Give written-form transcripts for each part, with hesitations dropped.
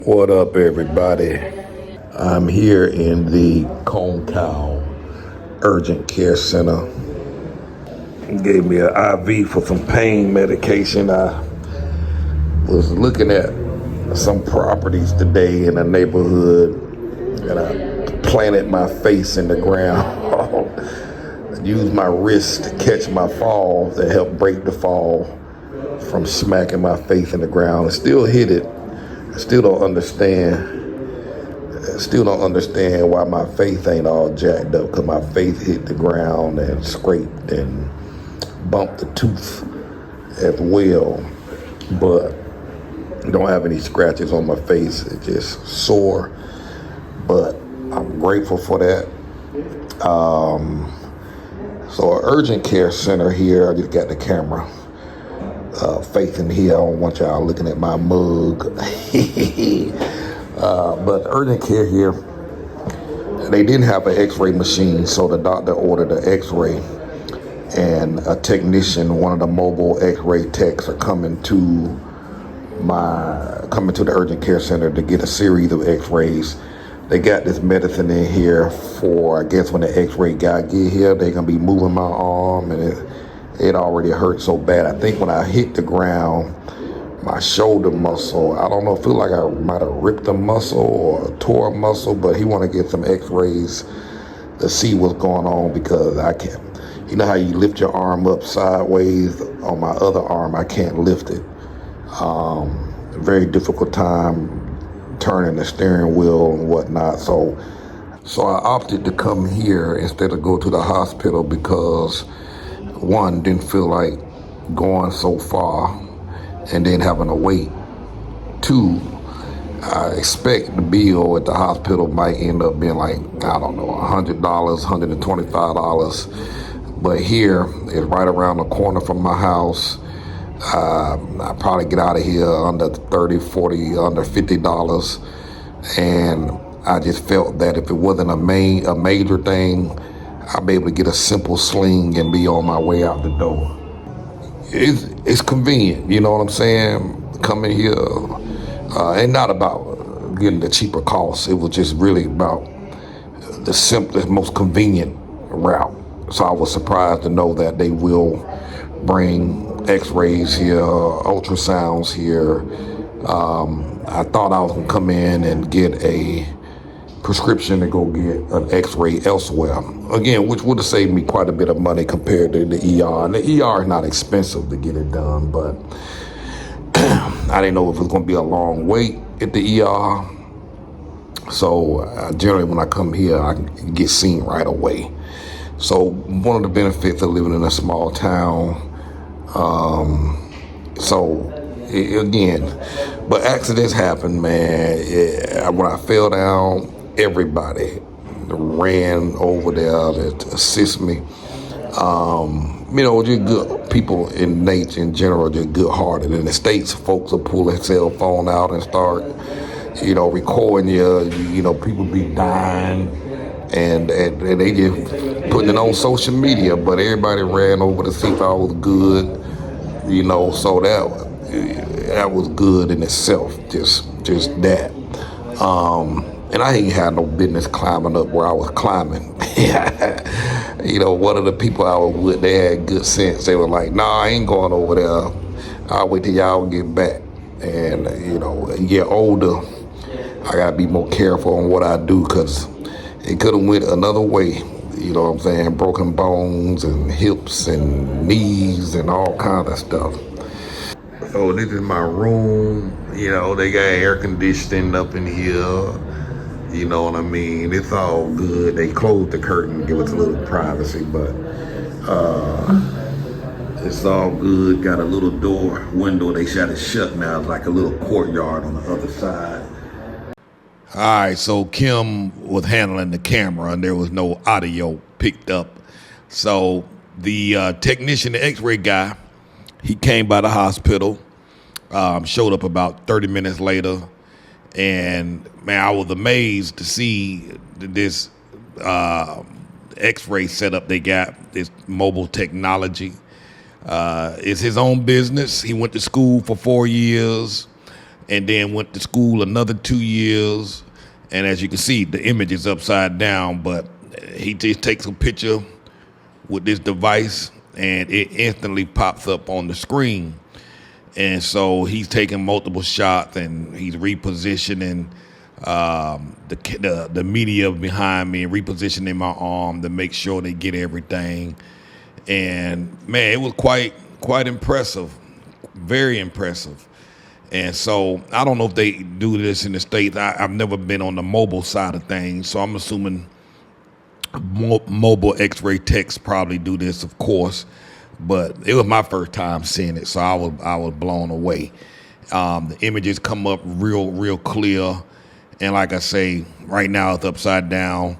What up, everybody? I'm here in the Cow Urgent Care Center. Gave me an IV for some pain medication. I was looking at some properties today in the neighborhood, and I planted my face in the ground. Used my wrist to catch my fall to help break the fall from smacking my face in the ground. I still hit it. I still don't understand why my face ain't all jacked up, because my face hit the ground and scraped and bumped the tooth as well. But don't have any scratches on my face. It's just sore. But I'm grateful for that. So an urgent care center here. I just got the camera facing here. I don't want y'all looking at my mug. But urgent care here, they didn't have an x-ray machine, so the doctor ordered an x-ray, and a technician, one of the mobile x-ray techs, are coming to the urgent care center to get a series of x-rays. They got this medicine in here for, I guess, when the x-ray guy get here, they're gonna be moving my arm, and it already hurt so bad. I think when I hit the ground, my shoulder muscle, I don't know, I feel like I might have ripped a muscle or tore a muscle, but he want to get some x-rays to see what's going on, because I can't, you know how you lift your arm up sideways? On my other arm, I can't lift it. Very difficult time turning the steering wheel and whatnot. So I opted to come here instead of go to the hospital, because one, didn't feel like going so far and then having to wait. Two, I expect the bill at the hospital might end up being like, I don't know, $100, $125. But here, it's right around the corner from my house. I probably get out of here under $30, $40, under $50. And I just felt that if it wasn't a major thing, I'd be able to get a simple sling and be on my way out the door. It's convenient, you know what I'm saying? Coming here, and not about getting the cheaper cost. It was just really about the simplest, most convenient route. So I was surprised to know that they will bring x-rays here, ultrasounds here. I thought I was gonna come in and get a prescription to go get an x-ray elsewhere. Again, which would have saved me quite a bit of money compared to the ER. And the ER is not expensive to get it done, but I didn't know if it was going to be a long wait at the ER. So generally when I come here, I can get seen right away. So one of the benefits of living in a small town. But accidents happen, man. When I fell down, everybody ran over there to assist me. Just good people in nature in general, just good-hearted. In the States, folks will pull their cell phone out and start, recording you. People be dying, and they just putting it on social media. But everybody ran over to see if I was good, so that was good in itself, just that. And I ain't had no business climbing up where I was climbing. One of the people I was with, they had good sense. They were like, nah, I ain't going over there. I'll wait till y'all get back. And, you get older, I got to be more careful on what I do, because it could have went another way. You know what I'm saying? Broken bones and hips and knees and all kinds of stuff. So this is my room. They got air conditioning up in here. You know what I mean? It's all good. They closed the curtain, give us a little privacy, but it's all good. Got a little window. They shut it shut now. It's like a little courtyard on the other side. All right, so Kim was handling the camera, and there was no audio picked up. So the technician, the x-ray guy, he came by the hospital, showed up about 30 minutes later. And man, I was amazed to see this x-ray setup they got, this mobile technology. It's his own business. He went to school for 4 years. and then went to school another 2 years. And as you can see, the image is upside down, but he just takes a picture with this device and it instantly pops up on the screen. And so he's taking multiple shots and he's repositioning the media behind me and repositioning my arm to make sure they get everything. And man, it was quite impressive, very impressive. And so I don't know if they do this in the States. I've never been on the mobile side of things, so I'm assuming mobile x-ray techs probably do this, of course. But it was my first time seeing it, so I was blown away. The images come up real clear. And like I say, right now it's upside down.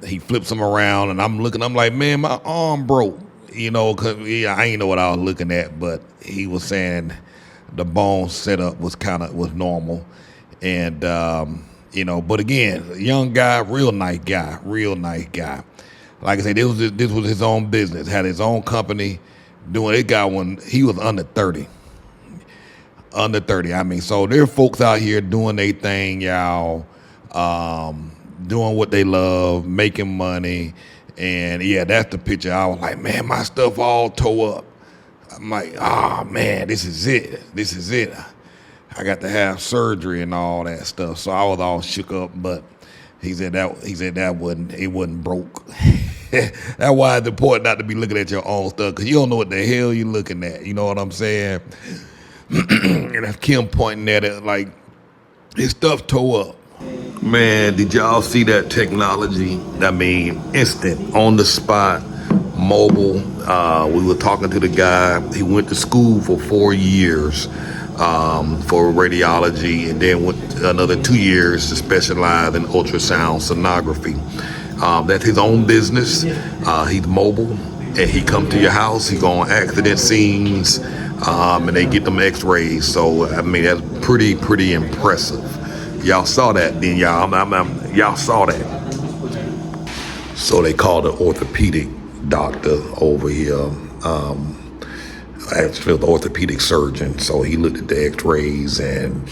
He flips them around, and I'm like, man, my arm broke. You know, 'cause I ain't know what I was looking at, but he was saying the bone setup was normal. And, but again, young guy, real nice guy. Like I said, this was his own business, had his own company doing it. He was under 30. I mean, so there are folks out here doing their thing, y'all, doing what they love, making money. And yeah, that's the picture. I was like, man, my stuff all tore up. I'm like, man, this is it. I got to have surgery and all that stuff. So I was all shook up, but he said that wasn't broke. That's why it's important not to be looking at your own stuff, because you don't know what the hell you're looking at. You know what I'm saying? And that's Kim pointing at it like his stuff tore up. Man, did y'all see that technology? I mean, instant, on the spot, mobile. We were talking to the guy. He went to school for 4 years for radiology, and then went another 2 years to specialize in ultrasound sonography. That's his own business. He's mobile, and he come to your house. He go on accident scenes, and they get them X-rays. So I mean, that's pretty impressive. Y'all saw that, then y'all. Y'all saw that. So they called the orthopedic doctor over here. Actually, the orthopedic surgeon. So he looked at the X-rays, and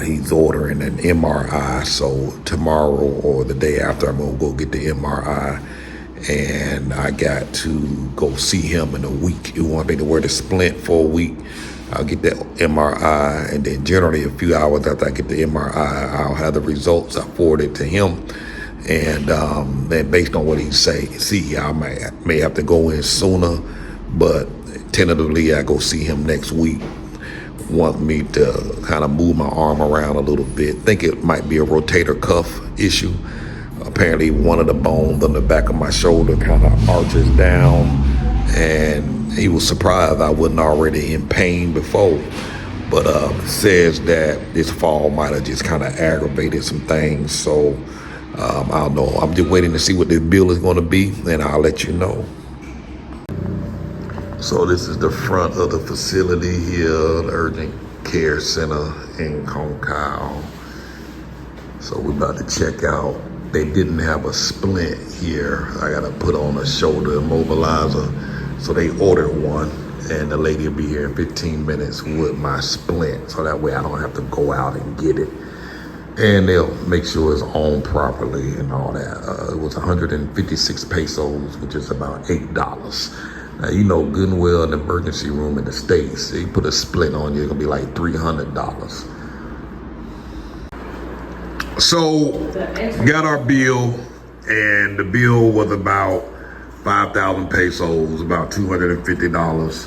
he's ordering an MRI. So tomorrow or the day after, I'm gonna go get the MRI, and I got to go see him in a week. He wanted me to wear the splint for a week. I'll get that MRI, and then generally a few hours after I get the MRI, I'll have the results. I forward it to him, and then based on what he see, I may have to go in sooner, but tentatively I go see him next week. Want me to kind of move my arm around a little bit. Think it might be a rotator cuff issue. Apparently one of the bones on the back of my shoulder kind of arches down, and he was surprised I wasn't already in pain before, but says that this fall might have just kind of aggravated some things. So I don't know. I'm just waiting to see what this bill is going to be, and I'll let you know. So this is the front of the facility here, the Urgent Care Center in Concal. So we're about to check out. They didn't have a splint here. I got to put on a shoulder immobilizer. So they ordered one, and the lady will be here in 15 minutes with my splint. So that way I don't have to go out and get it. And they'll make sure it's on properly and all that. It was 156 pesos, which is about $8. Now, you know good and well in the emergency room in the States, they put a splint on you, it's gonna be like $300. So, got our bill, and the bill was about 5,000 pesos, about $250.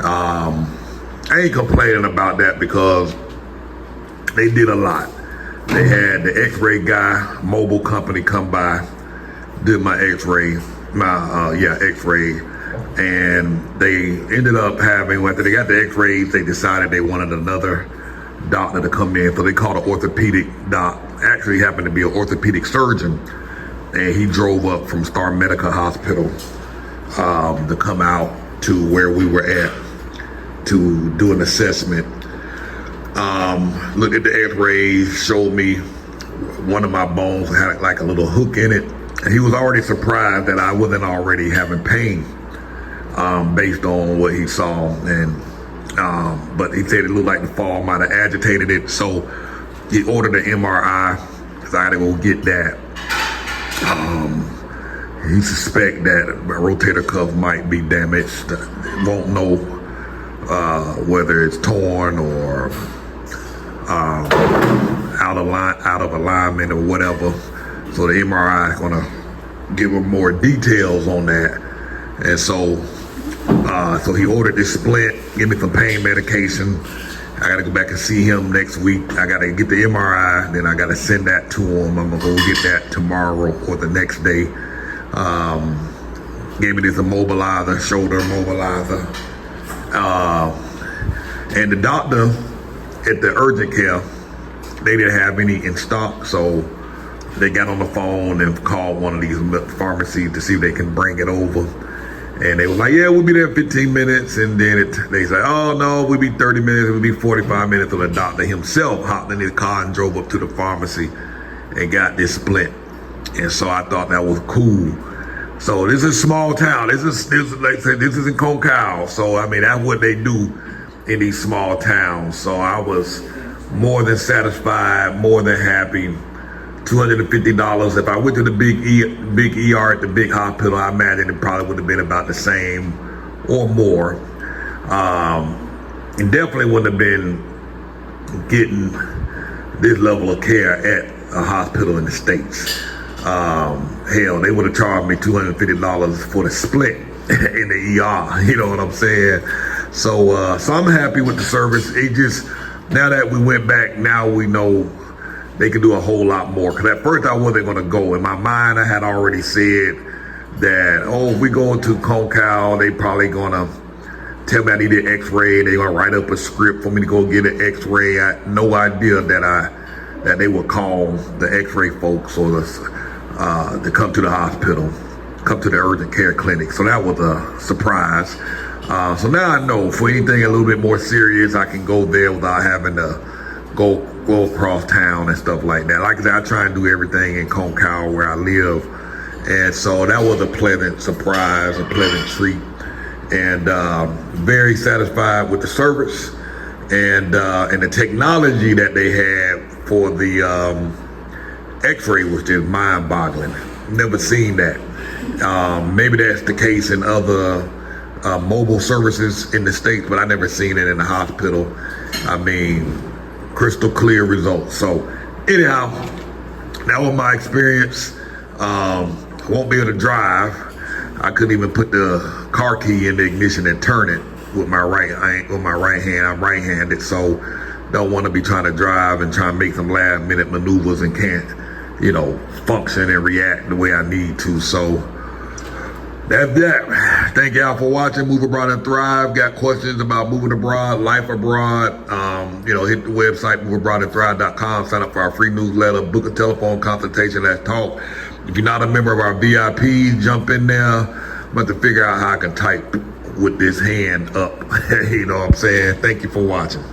I ain't complaining about that because they did a lot. They had the X-ray guy, mobile company, come by, did my X-ray, X-ray. And they ended up having, after they got the X-rays, they decided they wanted another doctor to come in. So they called an orthopedic doc. Actually happened to be an orthopedic surgeon. And he drove up from Star Medical Hospital to come out to where we were at to do an assessment. Looked at the X-rays, showed me one of my bones had like a little hook in it. And he was already surprised that I wasn't already having pain based on what he saw. And But he said it looked like the fall might have agitated it, so he ordered an MRI, because I had to go get that. He suspect that my rotator cuff might be damaged. Won't know whether it's torn or out of alignment or whatever. So the MRI is gonna give him more details on that. And so he ordered this splint, give me some pain medication. I gotta go back and see him next week. I gotta get the MRI, then I gotta send that to him. I'm gonna go get that tomorrow or the next day. Gave me this immobilizer, shoulder immobilizer. And the doctor at the urgent care, they didn't have any in stock, so they got on the phone and called one of these pharmacies to see if they can bring it over. And they was like, yeah, we'll be there in 15 minutes. And then they said, oh no, we'll be 30 minutes, we'll be 45 minutes. So the doctor himself hopped in his car and drove up to the pharmacy and got this splint. And so I thought that was cool. So this is a small town. This is like I said, this is in Concal. So I mean, that's what they do in these small towns. So I was more than satisfied, more than happy. $250. If I went to the big ER at the big hospital, I imagine it probably would have been about the same or more. And definitely wouldn't have been getting this level of care at a hospital in the States. Hell, they would have charged me $250 for the split in the ER. You know what I'm saying? So I'm happy with the service. It just, now that we went back, now we know they can do a whole lot more. Because at first I wasn't going to go. In my mind, I had already said that, oh, if we go to Concal, they probably going to tell me I need an x-ray. They're going to write up a script for me to go get an x-ray. I had no idea that they would call the x-ray folks or to come to the hospital, come to the urgent care clinic. So that was a surprise. So now I know for anything a little bit more serious, I can go there without having to go across town and stuff like that. Like I said, I try and do everything in Concal where I live. And so that was a pleasant surprise, a pleasant treat. And very satisfied with the service and the technology that they had for the x-ray was just mind-boggling. Never seen that. Maybe that's the case in other mobile services in the States, but I never seen it in the hospital. I mean, crystal clear results. So anyhow, that was my experience. I won't be able to drive. I couldn't even put the car key in the ignition and turn it with my right hand. I'm right-handed, so don't want to be trying to drive and try and make some last-minute maneuvers and can't, function and react the way I need to. So that's that. Thank y'all for watching Move Abroad and Thrive. Got questions about moving abroad, life abroad, hit the website moveabroadandthrive.com. Sign up for our free newsletter, book a telephone consultation, let's talk. If you're not a member of our VIPs, jump in there. I'm about to figure out how I can type with this hand up. You know what I'm saying? Thank you for watching.